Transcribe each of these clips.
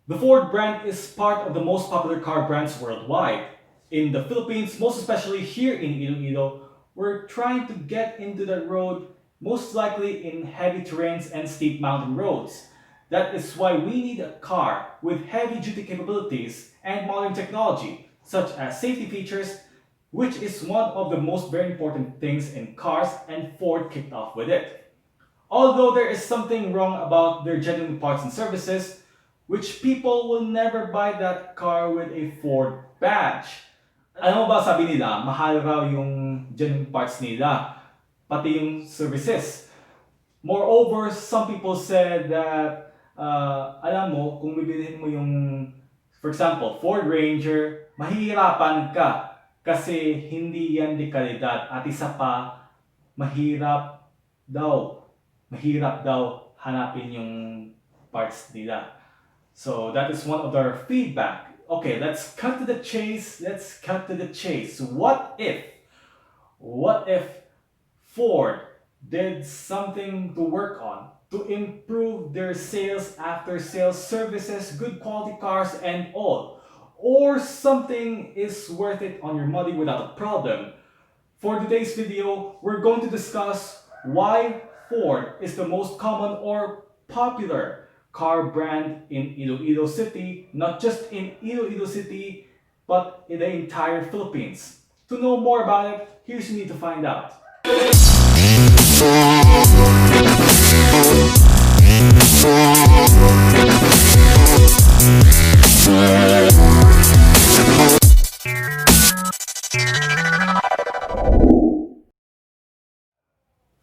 The Ford brand is part of the most popular car brands worldwide. In the Philippines, most especially here in Iloilo, we're trying to get into the road, most likely in heavy terrains and steep mountain roads. That is why we need a car with heavy duty capabilities and modern technology, such as safety features, which is one of the most very important things in cars, and Ford kicked off with it. Although there is something wrong about their genuine parts and services, which people will never buy that car with a Ford badge. Alam mo ba, sabi nila, mahal raw yung genuine parts nila, pati yung services. Moreover, some people said that, alam mo, kung bibilihin mo yung, for example, Ford Ranger, mahihirapan ka kasi hindi yan de kalidad. At isa pa, mahirap daw, mahirap daw hanapin yung parts nila. So that is one of their feedback. Okay, let's cut to the chase. Let's cut to the chase. What if Ford did something to work on to improve their sales, after sales services, good quality cars, and all? Or something is worth it on your money without a problem? For today's video, we're going to discuss why Ford is the most common or popular car brand in Iloilo City, not just in Iloilo City, but in the entire Philippines. To know more about it, here's what you need to find out.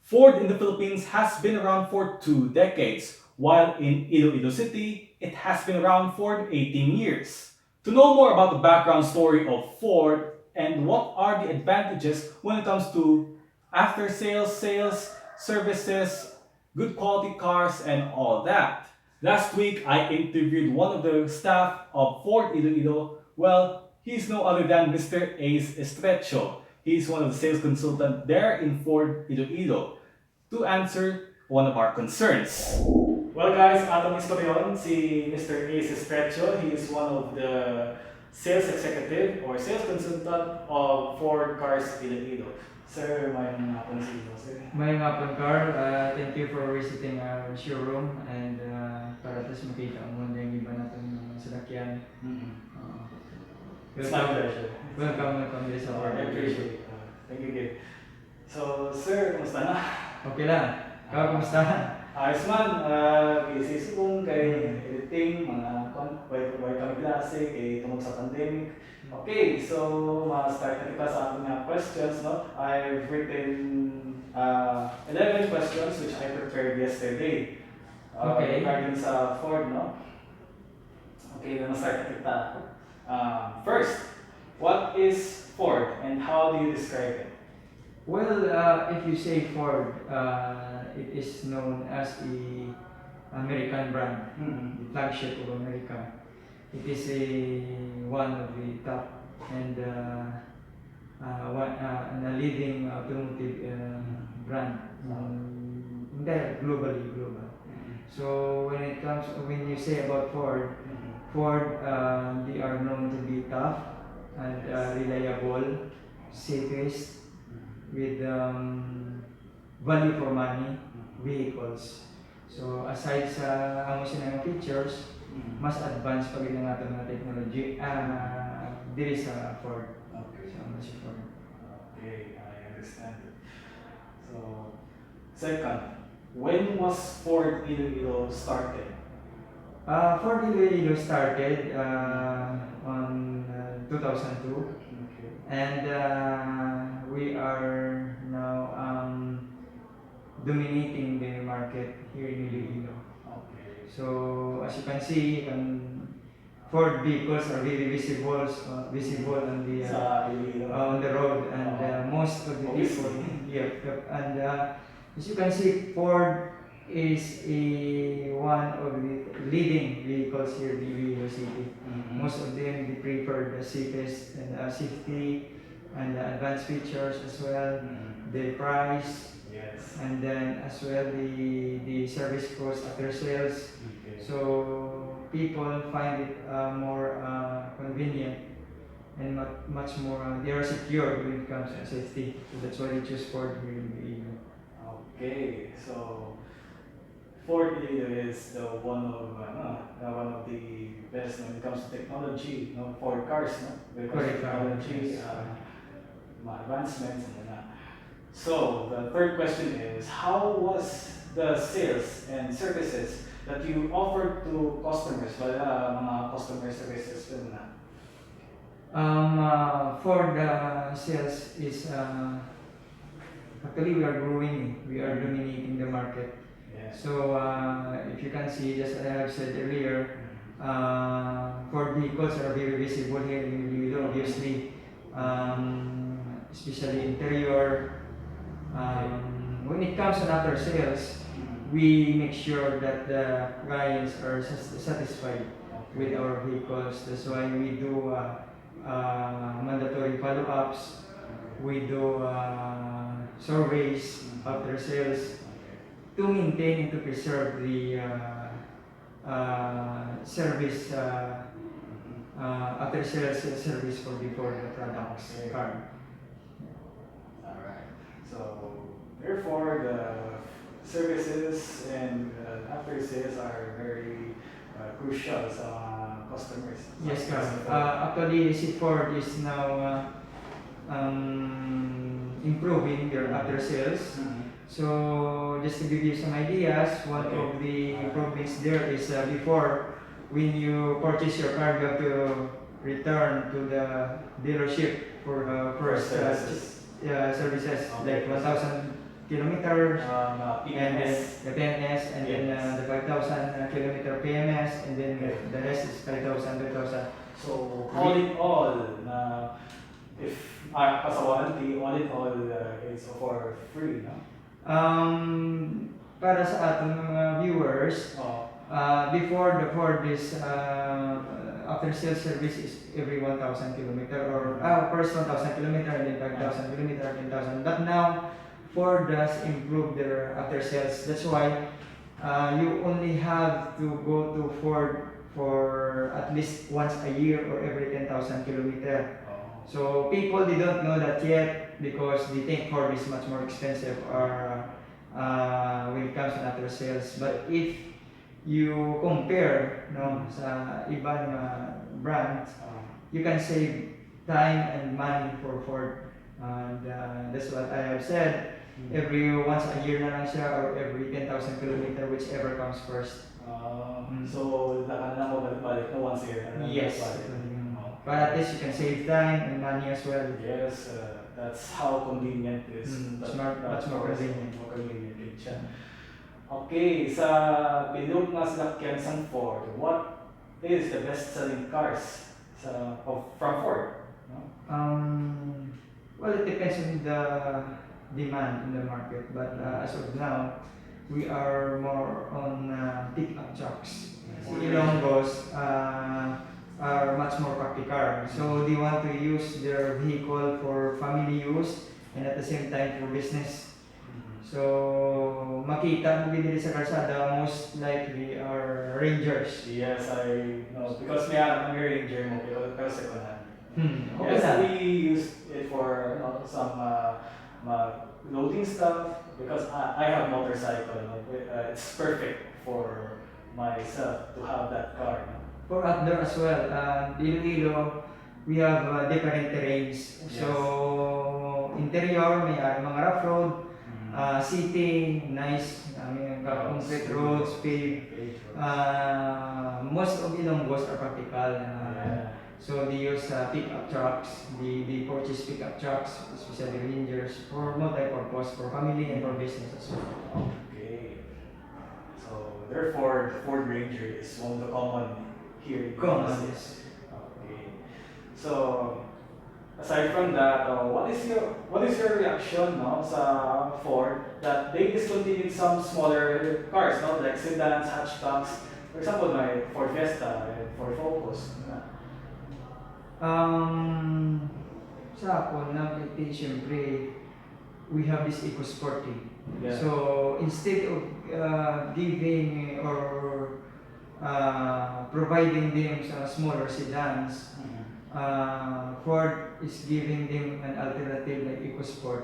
Ford in the Philippines has been around for 2 decades, while in Iloilo City, it has been around for 18 years. To know more about the background story of Ford and what are the advantages when it comes to after sales, services, good quality cars, and all that. Last week, I interviewed one of the staff of Ford Iloilo. Well, he's no other than Mr. Ace Estrecho. He's one of the sales consultants there in Ford Iloilo to answer one of our concerns. Well guys, atong istoryon si Mr. Ace Estrecho. He is one of the sales executive or sales consultant of Ford Cars Iloilo. Sir, may hapon sa iyo, sir. May hapon, Karl. Thank you for visiting our showroom and para tapos makita mo na yung iba natin mga sasakyan. It's my pleasure. Welcome din sa I appreciate it. Thank you, Gabe. So, sir, kumusta na? Okay lang. Ikaw, kumusta? Ayos man, busy sa kung kay editing, mga way kami klase, kay tungkol sa pandemic. Okay, so ma-start na kita sa ating mga questions, no? I've written 11 questions which I prepared yesterday. Regarding sa Ford, no? Okay, na ma-start na kita. First, what is Ford and how do you describe it? Well, if you say Ford, it is known as the American brand, the flagship of America. It is one of the top and a leading automotive brand globally. So when you say about Ford, they are known to be tough and reliable, safest, with value for money vehicles. So aside sa amo sila ng features, mas advanced pa gid ang ato mga technology diri sa Ford. Okay. Sa amo si Ford. Okay, I understand. So, second, when was Ford Iloilo started? Ford Iloilo started on 2002. Okay. And we are now dominating the market here in Iloilo. Okay. So as you can see, Ford vehicles are very visible on the on the road, and most of the people, and as you can see, Ford is one of the leading vehicles here in Iloilo City. Most of them they prefer the safest and safety and advanced features as well, the price, yes, and then as well the service cost after sales. Okay. So people find it more convenient and much more, they are secure when it comes to safety. So that's why they choose Ford here in Iloilo. Okay, so Ford Iloilo is the one of the best when it comes to technology, for cars, when it comes to Correct. technology, advancements and whatnot. So the third question is, how was the sales and services that you offered to customers, mga customer services yun na? For the sales is actually we are growing, we are dominating the market. Yeah. So if you can see, just as I have said earlier, Ford vehicles are very visible here in Iloilo, obviously, especially interior. When it comes to after sales, we make sure that the clients are satisfied with our vehicles. That's why we do mandatory follow-ups, we do surveys after sales to maintain and to preserve the service after sales service for the products. Karl. Alright. So therefore the services and after sales are very crucial sa mga customers. Yes, Karl. Actually, si Ford is now improving their after sales. So just to give you some ideas, one of the improvements there is before, when you purchase your car, you have to return to the dealership for first services, like 1,000 kilometers, and then the PMS, and then the 5,000 kilometer PMS, and then the rest is 5,000, 2,000. So all in all, if as a warranty, all in all, it's for free, no? Para sa ating mga viewers, before the Ford is after sales service is every 1,000 kilometer, or first 1,000 kilometer and then 5,000 kilometer, 10,000. But now Ford does improve their after sales. That's why you only have to go to Ford for at least once a year or every 10,000 kilometer. So people, they don't know that yet because they think Ford is much more expensive or when it comes to after sales. But if you compare sa ibang brands, you can save time and money for Ford. And that's what I have said. Every once a year na lang siya, or every 10,000 kilometer, whichever comes first. So laka na mo balik no once a year. Yes. But at least you can save time and money as well. Yes, that's how convenient it is. Much more convenient. More convenient din siya. Okay, sa bilog na sinakyan sa Ford, what is the best-selling cars from Ford? No? Well, it depends on the demand in the market, but as of now, we are more on pickup trucks. Ilonggos are much more practical, so they want to use their vehicle for family use and at the same time for business. So makita mo din sa kalsada, most likely are Rangers. Yes, I know, because may Ranger mo pero second hand. Okay, Yes, na. we use it for some loading stuff because I have motorcycle. It's perfect for myself to have that car. For outdoor as well, Iloilo, we have different terrains. Yes. So interior, may mga rough road, seating, nice, concrete roads, paved. Most of Ilonggos are practical. So they use pickup trucks, they purchase pickup trucks, especially Rangers, for multi-purpose, for family and for business as well. Okay. So therefore, the Ford Ranger is one of the common here in Common, Consultant. yes. Okay. So aside from that, what is your reaction sa Ford that they discontinued some smaller cars, like sedans, hatchbacks? For example, my Ford Fiesta and Ford Focus. Sa ako, siyempre, we have this eco-sporting. Yeah. So instead of giving or providing them smaller sedans. Ford is giving them an alternative like EcoSport.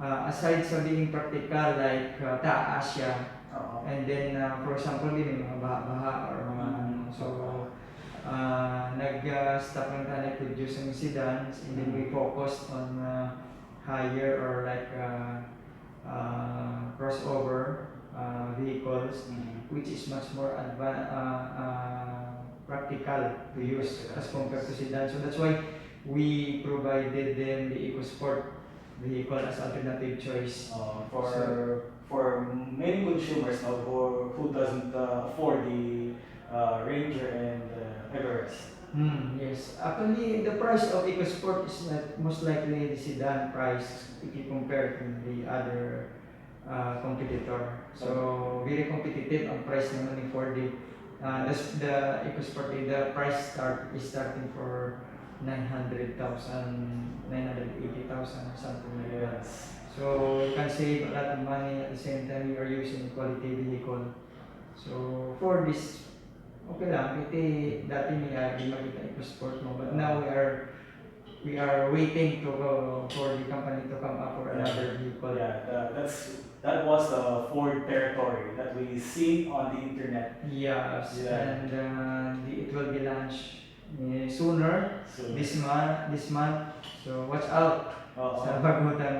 Aside sa being practical like taas siya, and then for example din may mga baha-baha or mga so nag-stop lang tayo nag-produce ng sedans, and then we focused on higher or like crossover vehicles, which is much more practical to use as compared to sedan. So that's why we provided them the EcoSport vehicle as alternative choice. For many consumers now who doesn't afford the Ranger and Everest. Yes, actually the price of EcoSport is not most likely the sedan price if you compare to the other competitor. So very competitive ang price naman ni Ford. The EcoSport, the price is starting for 900,000, 980,000 something like that. So you can save a lot of money at the same time you are using quality vehicle. So for this, okay lang, kasi dati may makita EcoSport mo, but now we are waiting to go for the company to come up for another vehicle. That was the Ford territory that we see on the internet. Yes, Yeah. and it will be launched sooner this month. So watch out sa bagutang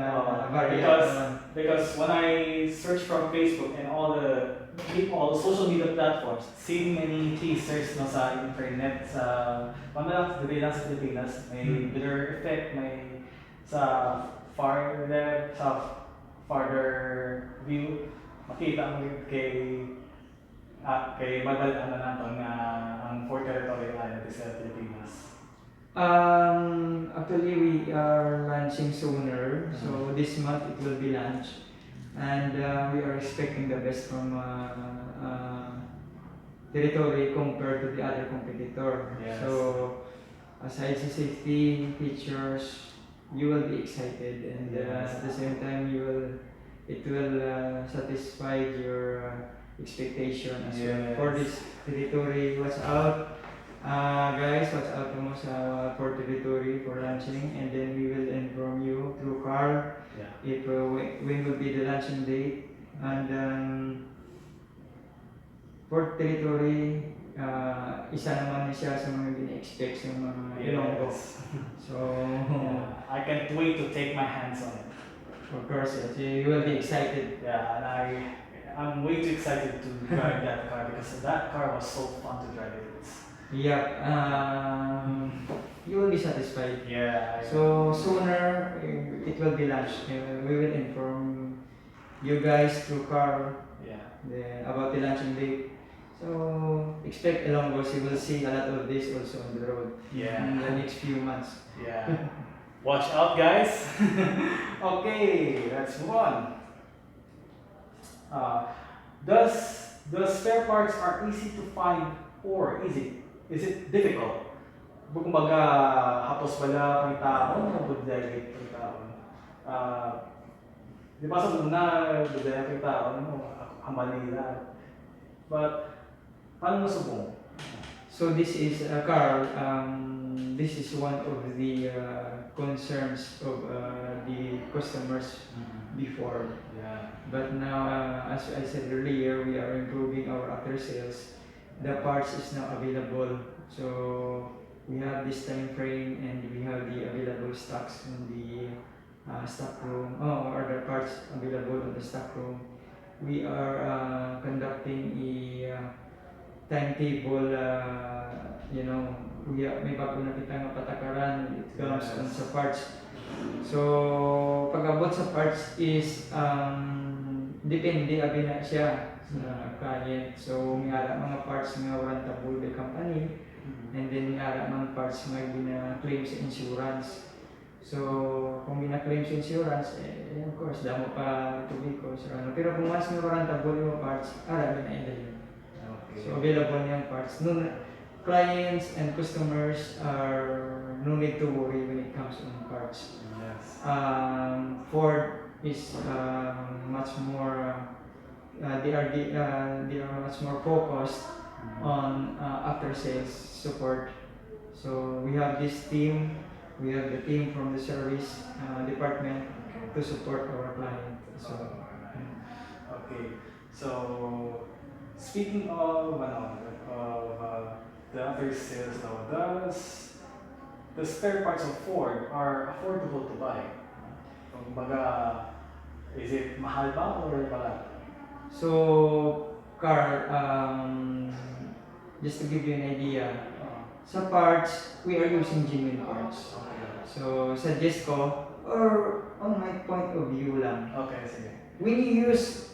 variant naman. Because when I search from Facebook and all the social media platforms, seeing many teasers no sa internet, sa pamalang dito lang sa Pilipinas, may Blur Effect, may sa farther view, makita mo kay Madal ang Ford Territory Island sa Pilipinas. Actually, we are launching sooner. So this month it will be launched, and we are expecting the best from territory compared to the other competitor. Yes. So aside sa safety features, you will be excited, and at the same time it will satisfy your expectation as well. For this territory, watch out. Guys, watch out mo sa Ford Territory for launching, and then we will inform you through Karl if when will be the launching date. And Ford Territory, isa naman siya sa mga bina-expect sa mga Ilonggos. So I can't wait to take my hands on it. Of course, yes, you will be excited. Yeah, and I'm way too excited to drive that car because that car was so fun to drive. Yep, you will be satisfied. Yeah. So sooner it will be launched. We will inform you guys through Karl about the launching date. So expect Ilonggos, you will see a lot of this also on the road in the next few months. Yeah. Watch out, guys. Okay, let's move on. Does the spare parts are easy to find or is it difficult? Kumbaga, hapos wala pang tao, budlay pang tao. Di ba sa una, budlay pang tao, ang Manila. But, paano masubong? So this is, Karl, this is one of the concerns of the customers before. Yeah. But now, as I said earlier, we are improving our after sales. The parts is now available, so we have this time frame and we have the available stocks in the stock room, or the parts available in the stock room. We are conducting a timetable, may bago na kita nga patakaran, it comes on sa parts. So pag abot sa parts is depende abi na siya sa client. So may ara mga parts nga warrantable by company, and then may ara mga parts nga gina-claim sa insurance. So kung gina-claim sa insurance, of course damo pa tubig ko sa ano. Pero kung mas may warrantable yung parts, ara na yun. So available yung parts. Clients and customers are no need to worry when it comes on parts. Yes. Ford is much more they are much more focused on after sales support. So we have this team, we have the team from the service department to support our client. So Okay. So, speaking of the other sales now, does the spare parts of Ford are affordable to buy? Kumbaga, is it mahal ba or balat? So, Carl, just to give you an idea, sa parts, we are using genuine parts. Okay. So, suggest ko, or on my point of view lang, Okay, sige. when you use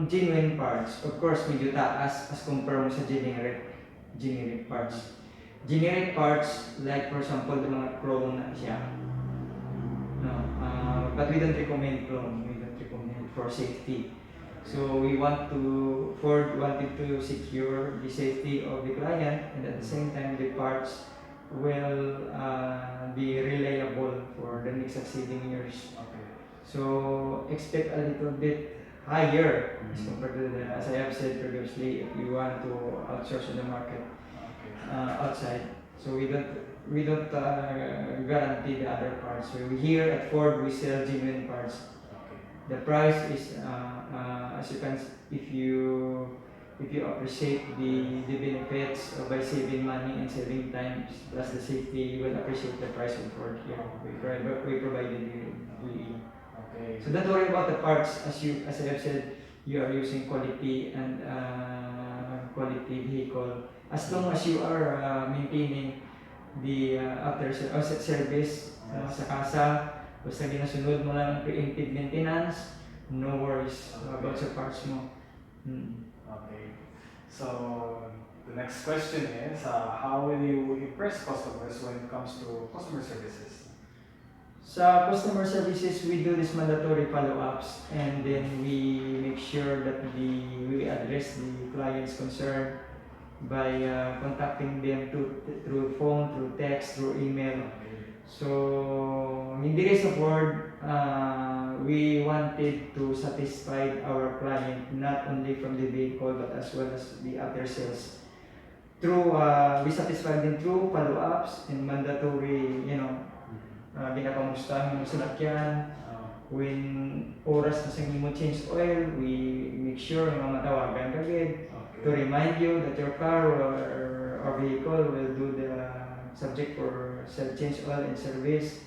genuine parts, of course, medyo taas as compare mo sa generic parts. Generic parts, like for example, the mga chrome na siya. No, but we don't recommend chrome. We don't recommend for safety. So Ford wanted to secure the safety of the client, and at the same time the parts will be reliable for the next succeeding years. Okay. So expect a little bit higher as compared to as I have said previously, if you want to outsource in the market outside. So we don't guarantee the other parts. So here at Ford we sell genuine parts. The price is as you can if you appreciate the benefits by saving money and saving time plus the safety, you will appreciate the price of Ford here. We provided the Okay. so don't worry about the parts as I have said, you are using quality and quality vehicle. As long as you are maintaining the after service sa kasa, basta ginasunod mo lang ang preemptive maintenance, no worries about sa parts mo. Okay. So, the next question is, how will you impress customers when it comes to customer services? Sa customer services, we do this mandatory follow-ups, and then we make sure that we address the client's concern by contacting them through phone, through text, through email. So, in the case of Ford, we wanted to satisfy our client not only from the vehicle but as well as the after sales. We satisfy them through follow-ups and mandatory, ginapamustahan mo sa lakyan. When oras na sa mo change oil, we make sure na matawagan ka agad to remind you that your car or vehicle will do the subject for change oil and service.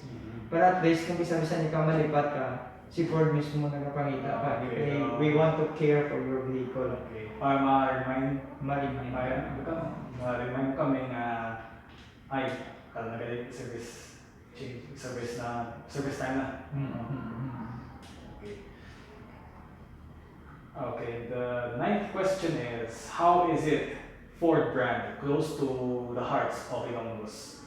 Para at least kung bisa-bisa ni ka malipat ka, si Ford mismo nagpapangita ka. Okay. We want to care for your vehicle. Okay. Para ma-remind kami na kala nagalit service time na. Okay. Okay, the ninth question is, how is it Ford brand close to the hearts of Ilonggos?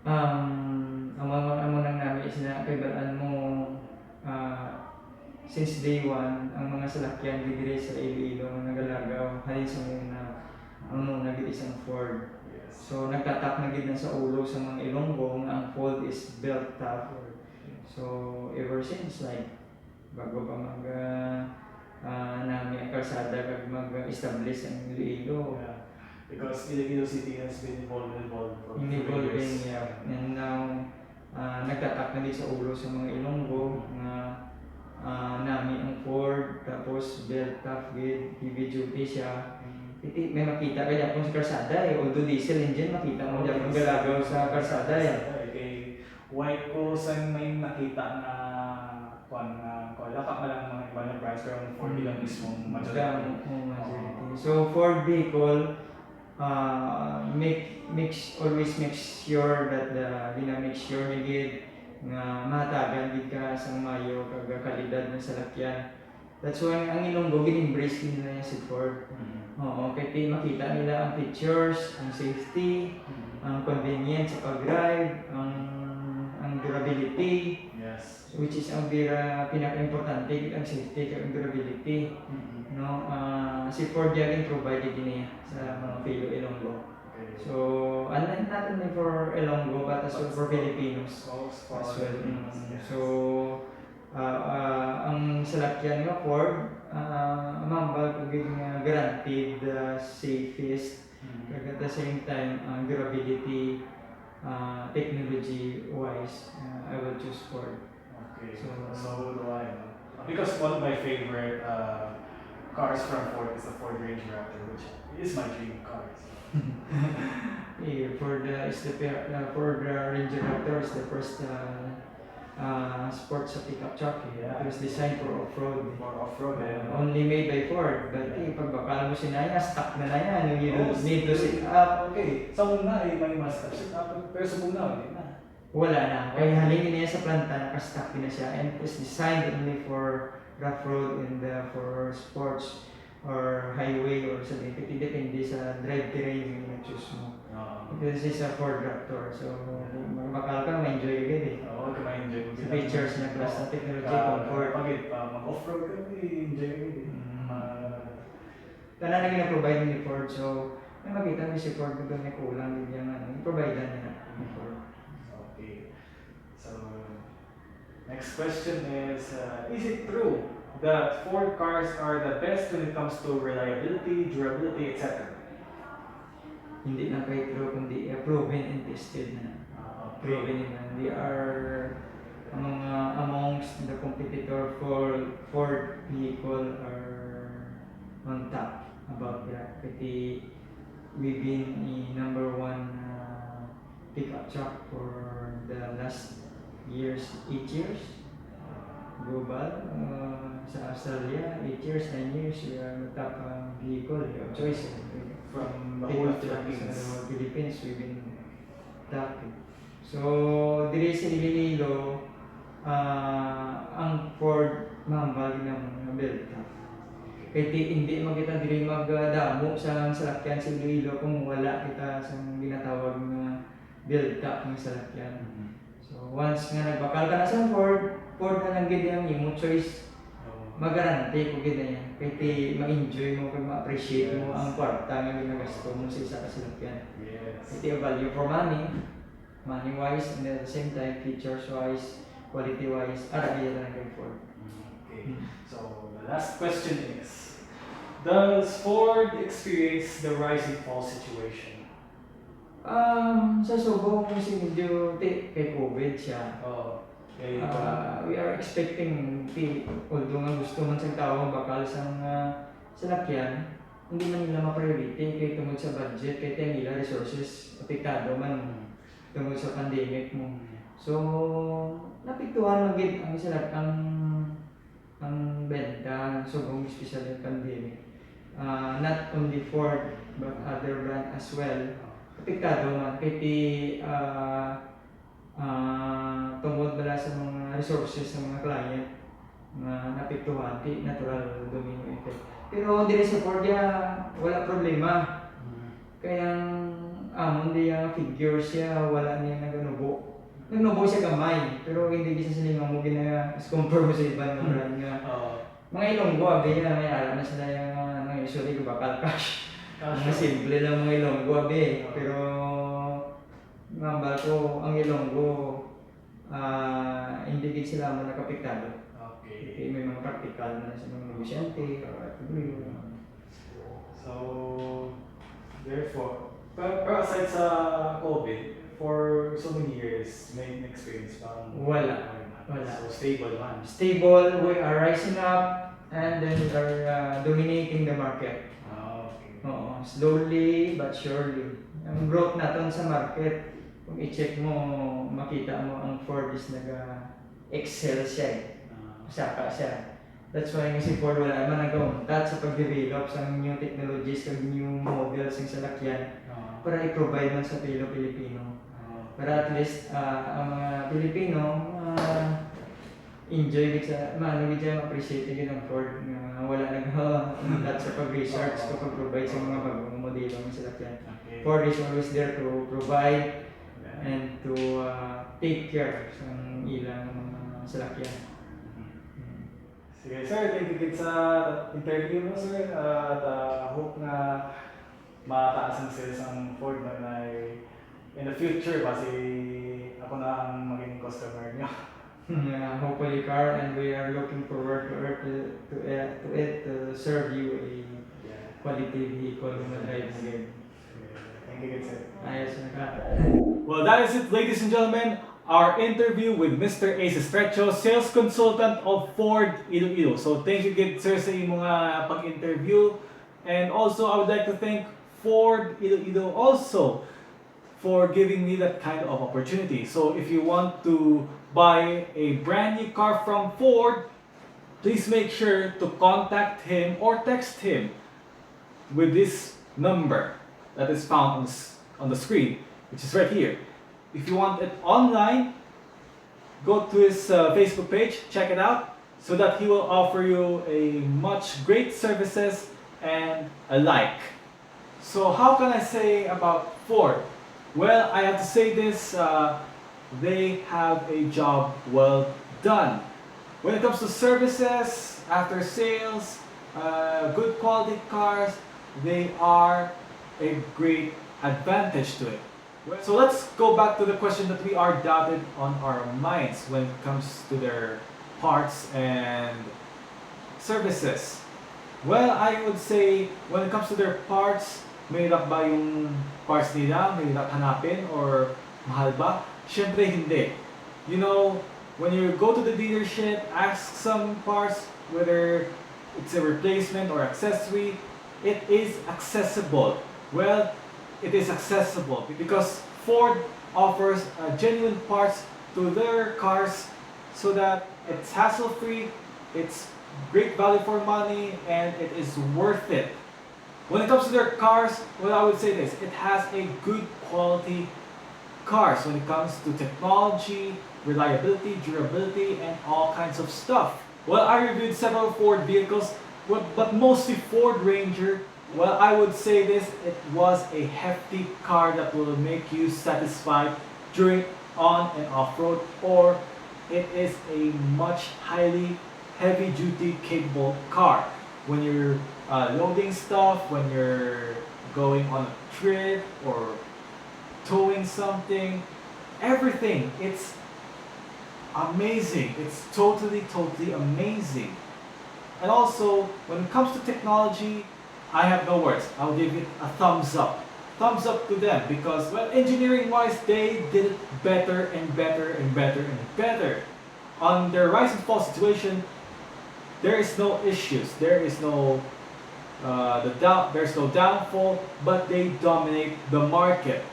Ang nang namin is na kaibalaan mo since day one, ang mga salakyan digre sa Iloilo na nagalagaw halin sa muna nagit isang Ford. So nagtatak na gid na sa ulo sa mga Ilonggo nga ang Ford is built tough. So ever since like bago pa namin ang kalsada kag mag-establish ang Iloilo. Yeah. Because Iloilo City has been evolving for years. Yeah. And now nagtatak na din sa ulo sa mga Ilonggo nga namin ang Ford tapos built tough gid, heavy duty siya. May makita ka dyan kung sa kalsada although diesel engine makita mo dyan kung galagaw sa kalsada Okay, white ko sa may nakita na lakap na lang mga iba na brands pero ang Ford lang mismo majority. So Ford vehicle always make sure that make sure ni gid nga mahatagan gid ka sa mayo kag kalidad ng salakyan. That's why ang Ilonggo gin-embrace nila si Ford. Oo, kaya makita nila ang features, ang safety, ang convenience sa pag-drive, ang durability. Yes. Which is ang pinaka-importante ang safety at durability. No, si Ford din provided din sa mga fellow Ilonggo. So, not only for Ilonggo but as well for Filipinos as well. So, Ang salakyan nga Ford, mambal kaging guaranteed safest, kag at the same time durability, technology wise, I will choose Ford. Okay, So, so do I. Because one of my favorite cars from Ford is the Ford Ranger Raptor, which is my dream car. Ford is Ford Ranger Raptor is the first sports pickup truck. Yeah. It was designed for off-road. For off-road, Only made by Ford, but pag bakal mo sinaya, stuck na yan. You Oh, need to sit up. Okay, sa una may mas sit up, pero sa una hindi na. Wala na. Kaya halingin niya sa planta, nakastuck na siya. And it was designed only for rough road and for sports or highway or sa depende sa drive terrain yung choose mo. This is a Ford Raptor, so bakal ka ma-enjoy agad eh. Oo, ma-enjoy mo. Sa features na class na technology, comfort. Pag mag-off-road ka, enjoy agad eh. Tanan na gina-provide ni Ford, so may makita mo si Ford kung may kulang din yung i-provide na nila ni Ford. Okay. So, next question is it true that Ford cars are the best when it comes to reliability, durability, etc.? Hindi na kay true, kundi proven and tested na. Proven na. They are amongst the competitor for Ford vehicle are on top about that. Kasi we've been number one pickup truck for the last years, 8 years. Global, sa Australia, 8 years, 9 years, we are the top vehicle of choice. From the whole Philippines. Philippines, we've been top. So, diri sa Iloilo, ang Ford mambal ng mga belta. Kaya hindi mo kita diri magdamo sa salakyan sa Iloilo kung wala kita sa ginatawag na belta ng salakyan. So, once nga nagbakal ka na sa Ford na lang gid ang imo choice. Magarante ko gid niya. Kaya ma-enjoy mo, kaya ma-appreciate mo ang kwarta nga ginagasto mo sa isa ka salakyan. Yes. Ito value for money wise, and at the same time features wise, quality wise, ara iya lang kay Ford. Okay. So the last question is, does Ford experience the rise and fall situation? Sa Subo kasi medyo kay COVID siya. Oh. Okay. We are expecting although nga gusto man sa tao bakal sa salakyan, hindi man nila ma-priority kay tungod sa budget, kay nila resources apektado man tungod sa pandemic mo. So, napiktuhan magid ang ang benta subong especially pandemic. Not only Ford but other brand as well. Apektado man kay tungod bala sa mga resources ng mga client na napiktuhan, natural domino effect. Pero dili sa Ford wala problema. Kaya amon diya figures siya, wala niya naganubo. Nagnubo siya gamay, pero hindi bisa silingang mo gina as compare mo sa ibang brand nga. Mga Ilonggo, abi na may alam na sila yung usually ko bakal cash. Mga simple lang mga Ilonggo, abi. Pero ngambal ko, ang Ilonggo, hindi din sila mo nakapiktado. Okay. May mga practical na sa mga negosyante, So, therefore, pero aside sa COVID, for so many years, may experience pa? Wala. So, stable man. Stable, we are rising up, and then we are dominating the market. Okay. Slowly but surely. Ang growth natin sa market, kung i-check mo, makita mo ang Ford is nag-excel siya eh. Saka siya. That's why si Ford wala naman nag-untat sa pag-develop sa new technologies, sa new models ng salakyan para i-provide man sa Pilipino. Para at least ang mga Pilipino enjoy sa appreciate ng Ford na wala nag-untat sa pag-research kapag provide sa mga bagong modelo ng salakyan. Ford is always there to provide and to take care sa ilang mga salakyan. Sige sir, thank you sa interview mo sir at hope na mataas ang sales ng Ford na in the future kasi ako na ang maging customer niyo. Yeah, hopefully, Karl, and we are looking forward to serve you a quality vehicle na drive mo din. Thank you, good sir. Ayos na ka. Well, that is it, ladies and gentlemen. Our interview with Mr. Ace Estrecho, Sales Consultant of Ford Iloilo. So thank you, good sir, sa iyong mga pag-interview. And also, I would like to thank Ford Iloilo also for giving me that kind of opportunity. So if you want to buy a brand new car from Ford, please make sure to contact him or text him with this number that is found on the screen, which is right here. If you want it online, go to his Facebook page, check it out, so that he will offer you a much great services and a like. So how can I say about Ford? Well, I have to say this, they have a job well done. When it comes to services, after sales, good quality cars, they are a great advantage to it. So let's go back to the question that we are doubted on our minds when it comes to their parts and services. Well, I would say when it comes to their parts, mahirap ba yung parts nila? Mahirap hanapin or mahal ba? Syempre hindi. You know, when you go to the dealership, ask some parts, whether it's a replacement or accessory, it is accessible. Well, it is accessible because Ford offers genuine parts to their cars so that it's hassle-free, it's great value for money, and it is worth it. When it comes to their cars, well, I would say this, it has a good quality cars when it comes to technology, reliability, durability, and all kinds of stuff. Well, I reviewed several Ford vehicles, but mostly Ford Ranger. Well, I would say this, it was a hefty car that will make you satisfied during on and off-road, or it is a much highly heavy-duty capable car. When you're loading stuff, when you're going on a trip or towing something, everything, it's amazing. It's totally amazing. And also, when it comes to technology, I have no words. I'll give it a thumbs up. Thumbs up to them because, well, engineering-wise, they did it better and better and better and better. On their rise and fall situation, there is no issues. There is no there's no downfall, but they dominate the market.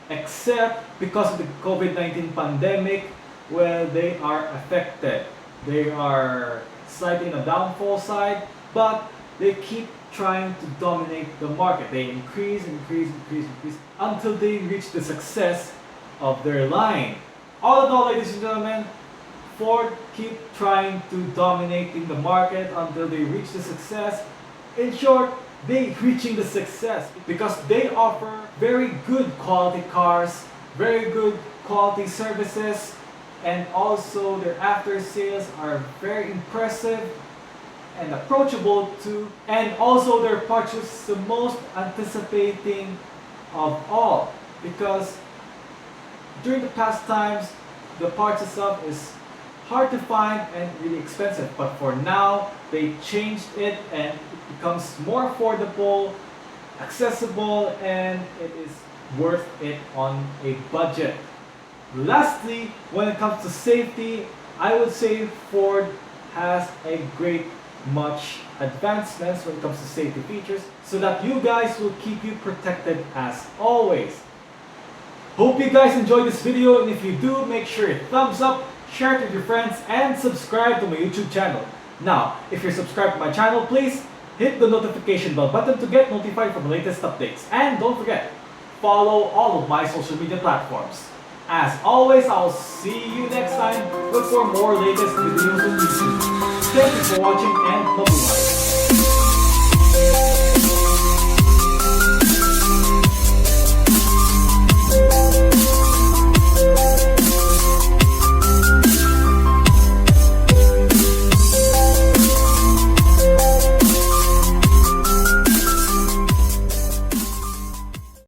Except because of the COVID-19 pandemic, well, they are affected. They are slightly on the downfall side, but they keep trying to dominate the market. They increase until they reach the success of their line. All in all, ladies and gentlemen, Ford keep trying to dominate in the market until they reach the success. In short, they reaching the success because they offer very good quality cars, very good quality services, and also their after sales are very impressive and approachable too, and also their parts is the most anticipating of all because during the past times the parts itself is hard to find and really expensive, but for now they changed it and it becomes more affordable, accessible, and it is worth it on a budget. Lastly, when it comes to safety, I would say Ford has a great much advancements when it comes to safety features so that you guys will keep you protected as always. Hope you guys enjoyed this video, and if you do, make sure you thumbs up, share it with your friends, and subscribe to my YouTube channel. Now, if you're subscribed to my channel, please hit the notification bell button to get notified for the latest updates. And don't forget, follow all of my social media platforms. As always, I'll see you next time. Look for more latest videos on YouTube. Thank you for watching and bye-bye.